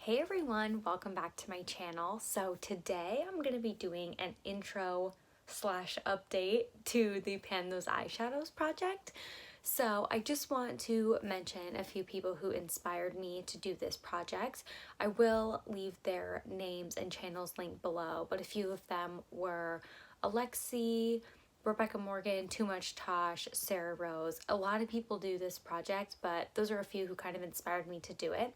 Hey everyone, welcome back to my channel. So today I'm going to be doing an intro slash update to the Pan Those Eyeshadows project. So I just want to mention a few people who inspired me to do this project. I will leave their names and channels linked below, but a few of them were Alexi, Rebecca Morgan, Too Much Tosh, Sarah Rose. A lot of people do this project, but those are a few who kind of inspired me to do it.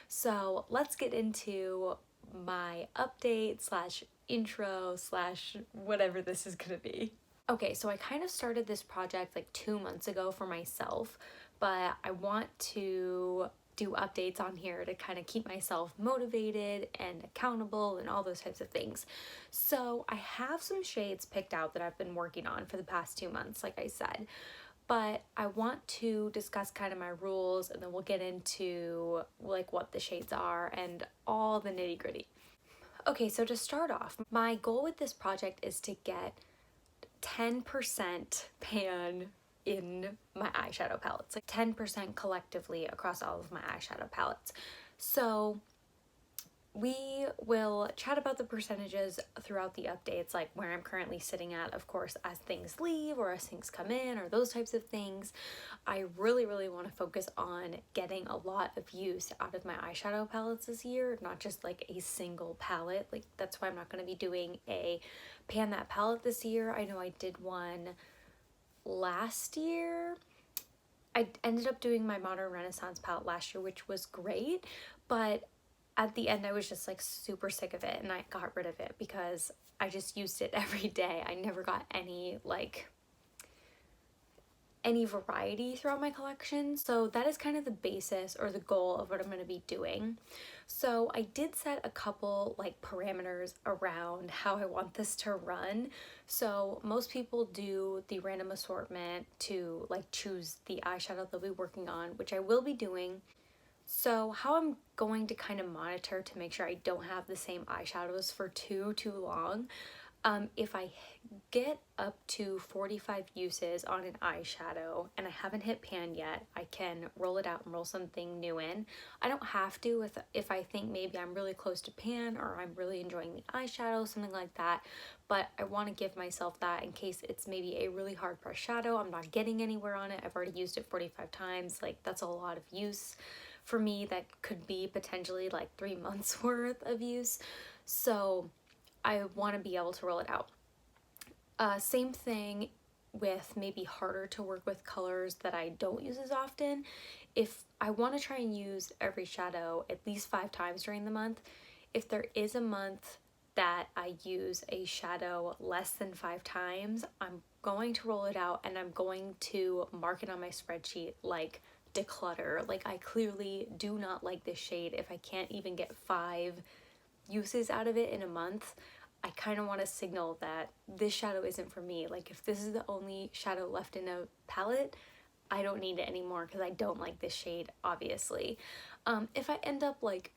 So let's get into my update slash intro slash whatever this is gonna be. Okay, so I kind of started this project like 2 months ago for myself, but I want to do updates on here to kind of keep myself motivated and accountable and all those types of things. So I have some shades picked out that I've been working on for the past 2 months, like I said, but I want to discuss kind of my rules and then we'll get into like what the shades are and all the nitty gritty. Okay, so to start off, my goal with this project is to get 10% pan in my eyeshadow palettes, like 10% collectively across all of my eyeshadow palettes. So we will chat about the percentages throughout the updates, like where I'm currently sitting at, of course, as things leave or as things come in or those types of things. I really want to focus on getting a lot of use out of my eyeshadow palettes this year, not just like a single palette. Like that's why I'm not going to be doing a pan that palette this year. I know I did one last year. I ended up doing my Modern Renaissance palette last year, which was great, but at the end I was just like super sick of it and I got rid of it because I just used it every day. I never got any variety throughout my collection. So that is kind of the basis or the goal of what I'm going to be doing. So I did set a couple like parameters around how I want this to run. So most people do the random assortment to like choose the eyeshadow they'll be working on, which I will be doing. So how I'm going to kind of monitor to make sure I don't have the same eyeshadows for too long, if I get up to 45 uses on an eyeshadow and I haven't hit pan yet, I can roll it out and roll something new in. I don't have to if I think maybe I'm really close to pan or I'm really enjoying the eyeshadow, something like that, but I want to give myself that in case it's maybe a really hard pressed shadow, I'm not getting anywhere on it, I've already used it 45 times, like that's a lot of use for me. That could be potentially like 3 months worth of use. So I want to be able to roll it out. Same thing with maybe harder to work with colors that I don't use as often. If I want to try and use every shadow at least 5 times during the month, if there is a month that I use a shadow less than 5 times, I'm going to roll it out and I'm going to mark it on my spreadsheet like declutter. Like I clearly do not like this shade. If I can't even get 5 uses out of it in a month, I kind of want to signal that this shadow isn't for me. Like if this is the only shadow left in a palette, I don't need it anymore because I don't like this shade, obviously. If I end up like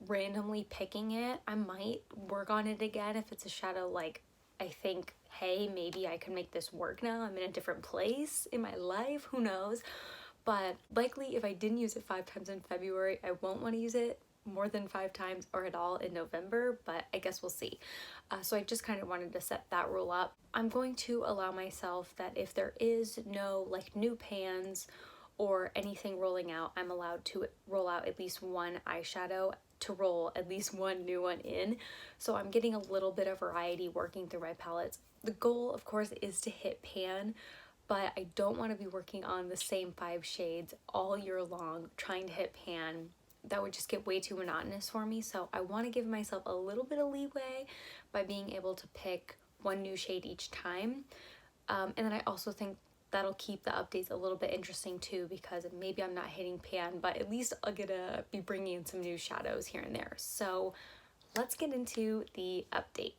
randomly picking it, I might work on it again if it's a shadow like I think, hey, maybe I can make this work now. I'm in a different place in my life, who knows? But likely if I didn't use it 5 times in February, I won't want to use it more than 5 times or at all in November, but I guess we'll see. So I just kind of wanted to set that rule up. I'm going to allow myself that if there is no like new pans or anything rolling out, I'm allowed to roll out at least one eyeshadow to roll at least one new one in. So I'm getting a little bit of variety working through my palettes. The goal, of course, is to hit pan, but I don't want to be working on the same 5 shades all year long trying to hit pan. That would just get way too monotonous for me. So I want to give myself a little bit of leeway by being able to pick one new shade each time. And then I also think that'll keep the updates a little bit interesting too, because maybe I'm not hitting pan, but at least I'll get to be bringing in some new shadows here and there. So let's get into the update.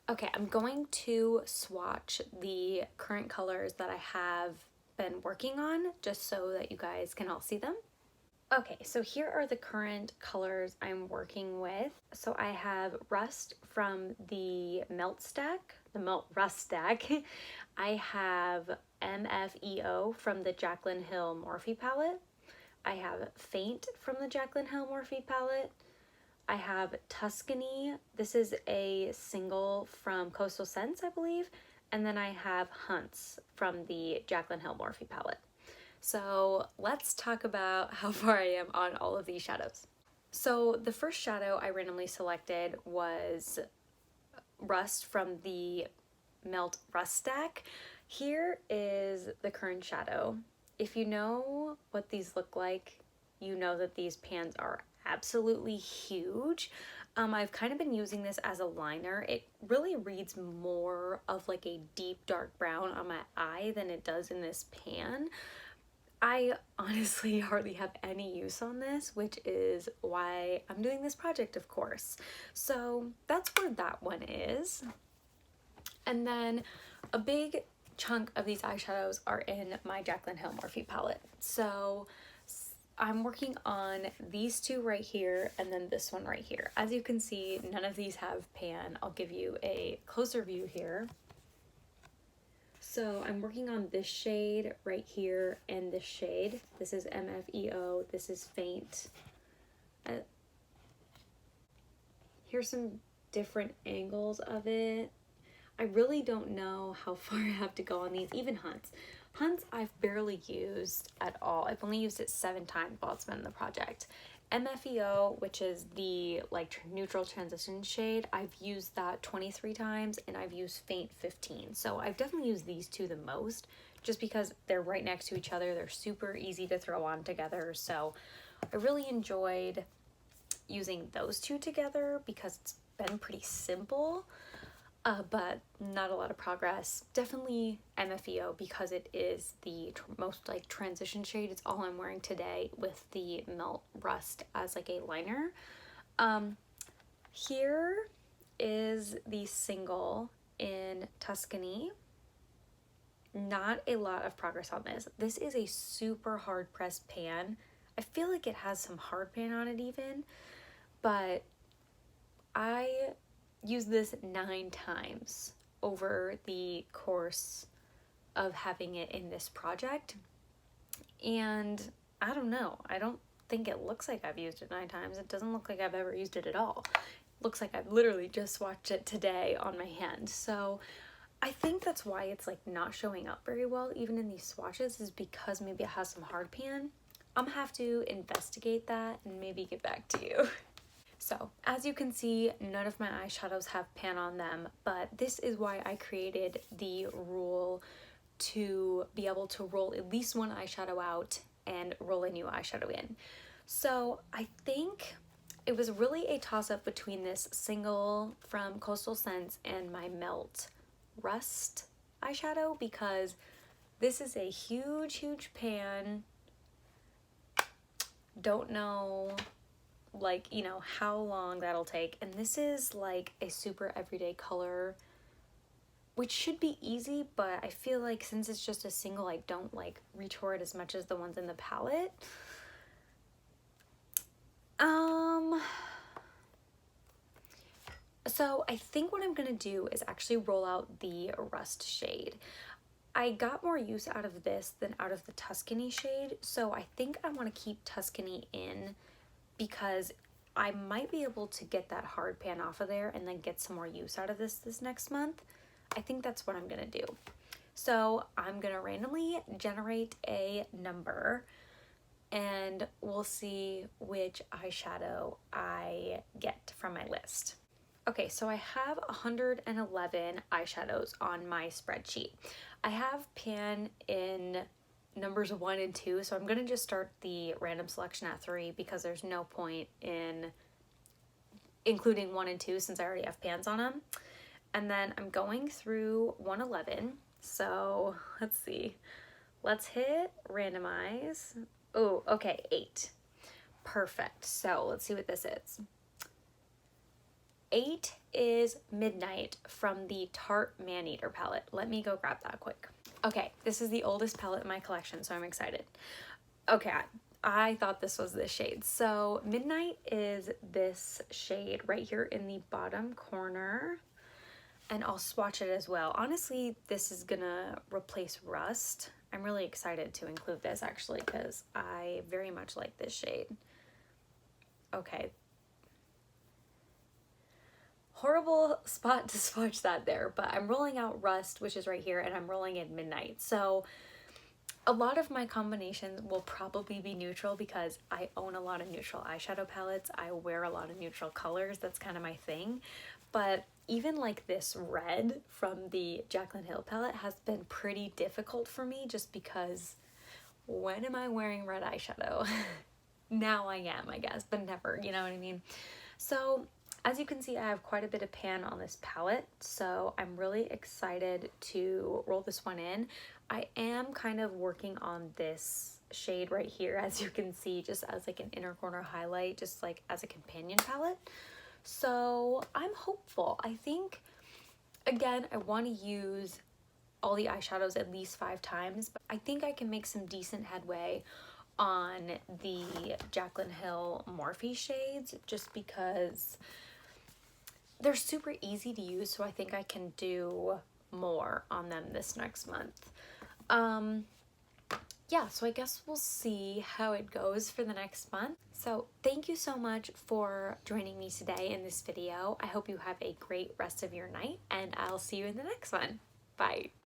Okay, I'm going to swatch the current colors that I have been working on just so that you guys can all see them. Okay, so here are the current colors I'm working with. So I have Rust from the Melt Rust stack. I have MFEO from the Jaclyn Hill Morphe palette. I have Faint from the Jaclyn Hill Morphe palette. I have Tuscany. This is a single from Coastal Scents, I believe. And then I have Hunts from the Jaclyn Hill Morphe palette. So let's talk about how far I am on all of these shadows. So the first shadow I randomly selected was Rust from the Melt Rust stack. Here is the current shadow. If you know what these look like, you know that these pans are absolutely huge. I've kind of been using this as a liner. It really reads more of like a deep dark brown on my eye than it does in this pan. I honestly hardly have any use on this, which is why I'm doing this project, of course. So that's where that one is. And then a big chunk of these eyeshadows are in my Jaclyn Hill Morphe palette. So I'm working on these two right here and then this one right here. As you can see, none of these have pan. I'll give you a closer view here. So I'm working on this shade right here and this shade. This is MFEO, this is Faint. Here's some different angles of it. I really don't know how far I have to go on these, even Hunts. Hunts I've barely used at all. I've only used it 7 times while it's been in the project. MFEO, which is the like neutral transition shade, I've used that 23 times and I've used Faint 15. So I've definitely used these two the most just because they're right next to each other. They're super easy to throw on together. So I really enjoyed using those two together because it's been pretty simple. But not a lot of progress. Definitely MFEO because it is the most like transition shade. It's all I'm wearing today with the Melt Rust as like a liner. Here is the single in Tuscany. Not a lot of progress on this. This is a super hard pressed pan. I feel like it has some hard pan on it even, but I used this 9 times over the course of having it in this project, and I don't know, I don't think it looks like I've used it 9 times. It doesn't look like I've ever used it at all. It looks like I've literally just swatched it today on my hand. So I think that's why it's like not showing up very well even in these swatches, is because maybe it has some hard pan. I'm gonna have to investigate that and maybe get back to you. So as you can see, none of my eyeshadows have pan on them, but this is why I created the rule to be able to roll at least one eyeshadow out and roll a new eyeshadow in. So I think it was really a toss-up between this single from Coastal Scents and my Melt Rust eyeshadow, because this is a huge pan. Don't know like, you know, how long that'll take, and this is like a super everyday color, which should be easy, but I feel like since it's just a single, I don't like reach for it as much as the ones in the palette. So I think what I'm gonna do is actually roll out the Rust shade. I got more use out of this than out of the Tuscany shade, so I think I want to keep Tuscany in because I might be able to get that hard pan off of there and then get some more use out of this next month. I think that's what I'm gonna do. So I'm gonna randomly generate a number and we'll see which eyeshadow I get from my list. Okay, so I have 111 eyeshadows on my spreadsheet. I have pan in numbers 1 and 2, so I'm gonna just start the random selection at 3 because there's no point in including 1 and 2 since I already have pans on them. And then I'm going through 111, so let's see. Let's hit randomize. Oh, okay, 8. Perfect. So let's see what this is. 8 is Midnight from the Tarte Maneater palette. Let me go grab that quick. Okay, this is the oldest palette in my collection, so I'm excited. Okay, I thought this was this shade. So Midnight is this shade right here in the bottom corner, and I'll swatch it as well. Honestly, this is gonna replace Rust I'm really excited to include this actually because I very much like this shade. Okay. Horrible spot to swatch that there, but I'm rolling out Rust, which is right here, and I'm rolling in Midnight. So a lot of my combinations will probably be neutral because I own a lot of neutral eyeshadow palettes. I wear a lot of neutral colors. That's kind of my thing. But even like this red from the Jaclyn Hill palette has been pretty difficult for me just because when am I wearing red eyeshadow? Now I am, I guess, but never, you know what I mean? So as you can see, I have quite a bit of pan on this palette, so I'm really excited to roll this one in. I am kind of working on this shade right here, as you can see, just as like an inner corner highlight, just like as a companion palette. So I'm hopeful. I think, again, I want to use all the eyeshadows at least 5 times, but I think I can make some decent headway on the Jaclyn Hill Morphe shades just because they're super easy to use, so I think I can do more on them this next month. Yeah, so I guess we'll see how it goes for the next month. So thank you so much for joining me today in this video. I hope you have a great rest of your night, and I'll see you in the next one. Bye.